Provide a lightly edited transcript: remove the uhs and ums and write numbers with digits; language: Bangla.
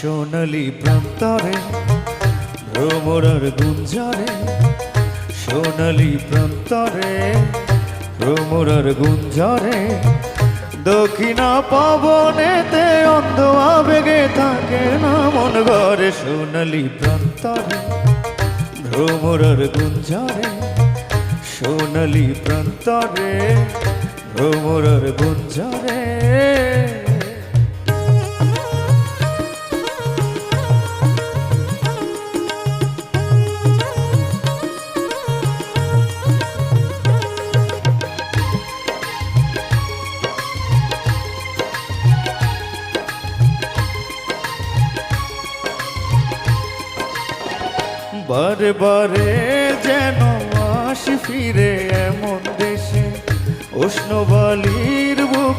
সোনালি প্রান্তরে ভ্রমরার গুঞ্জরে, সোনালি প্রান্তরে ভ্রমরার গুঞ্জরে, দক্ষিণা পবনেতে অন্ধ আবেগে থাকে না মন ঘরে। সোনালি প্রান্তরে ভ্রমরার গুঞ্জরে, সোনালি প্রান্তরে ভ্রমরার গুঞ্জরে। বারে বারে যেন আসি ফিরে এমন দেশে, উষ্ণ বালির বুকে।